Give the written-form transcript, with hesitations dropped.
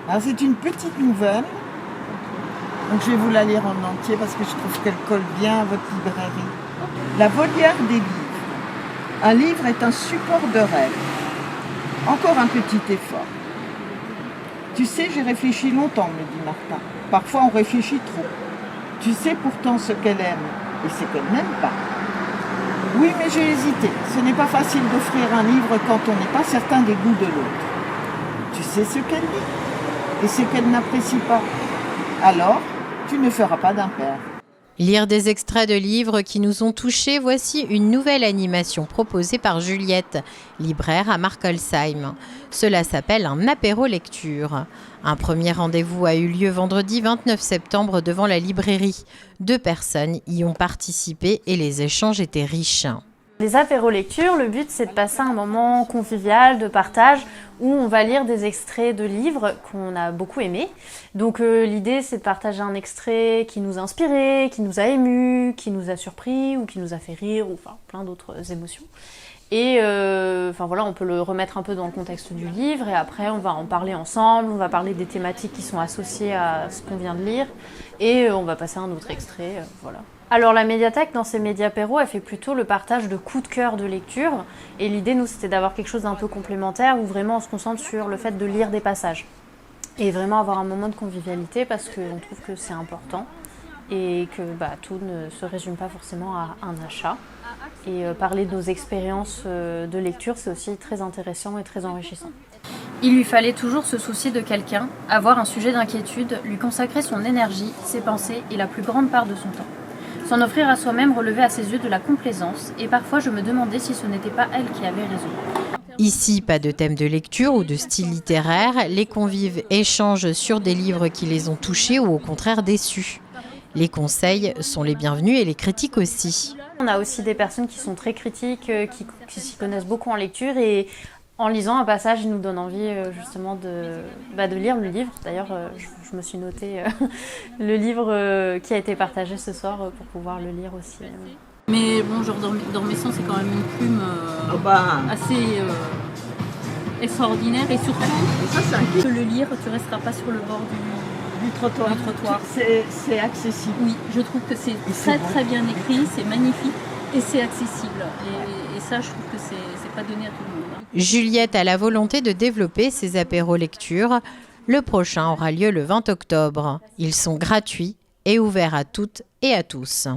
Alors c'est une petite nouvelle, donc je vais vous la lire en entier parce que je trouve qu'elle colle bien à votre librairie. La volière des livres. Un livre est un support de rêve. Encore un petit effort. Tu sais, j'ai réfléchi longtemps, me dit Martin. Parfois on réfléchit trop. Tu sais pourtant ce qu'elle aime et ce qu'elle n'aime pas. Oui, mais j'ai hésité. Ce n'est pas facile d'offrir un livre quand on n'est pas certain des goûts de l'autre. Tu sais ce qu'elle dit et ce qu'elle n'apprécie pas. Alors, tu ne feras pas d'impair. Lire des extraits de livres qui nous ont touchés, voici une nouvelle animation proposée par Juliette, libraire à Markolsheim. Cela s'appelle un apéro lecture. Un premier rendez-vous a eu lieu vendredi 29 septembre devant la librairie. 2 personnes y ont participé et les échanges étaient riches. Les apéros lecture, le but c'est de passer un moment convivial, de partage, où on va lire des extraits de livres qu'on a beaucoup aimés. Donc l'idée c'est de partager un extrait qui nous a inspiré, qui nous a ému, qui nous a surpris ou qui nous a fait rire, ou enfin plein d'autres émotions. Et voilà, on peut le remettre un peu dans le contexte du livre et après on va en parler ensemble, on va parler des thématiques qui sont associées à ce qu'on vient de lire et on va passer à un autre extrait, voilà. Alors la médiathèque, dans ses médiapéros, elle fait plutôt le partage de coups de cœur de lecture. Et l'idée, nous, c'était d'avoir quelque chose d'un peu complémentaire où vraiment on se concentre sur le fait de lire des passages. Et vraiment avoir un moment de convivialité parce qu'on trouve que c'est important et que tout ne se résume pas forcément à un achat. Et parler de nos expériences de lecture, c'est aussi très intéressant et très enrichissant. Il lui fallait toujours se soucier de quelqu'un, avoir un sujet d'inquiétude, lui consacrer son énergie, ses pensées et la plus grande part de son temps. S'en offrir à soi-même relevait à ses yeux de la complaisance, et parfois je me demandais si ce n'était pas elle qui avait raison. Ici, pas de thème de lecture ou de style littéraire, les convives échangent sur des livres qui les ont touchés ou au contraire déçus. Les conseils sont les bienvenus et les critiques aussi. On a aussi des personnes qui sont très critiques, qui s'y connaissent beaucoup en lecture et en lisant un passage, il nous donne envie justement de lire le livre. D'ailleurs, je me suis noté le livre qui a été partagé ce soir pour pouvoir le lire aussi. Mais bon, genre Dormesson, c'est quand même une plume assez extraordinaire et surtout, que le lire, tu resteras pas sur le bord du trottoir. C'est accessible. Oui, je trouve que c'est très très bien écrit, c'est magnifique et c'est accessible. Et ça, je trouve que c'est pas donné à tout le monde. Juliette a la volonté de développer ses apéros lecture. Le prochain aura lieu le 20 octobre. Ils sont gratuits et ouverts à toutes et à tous.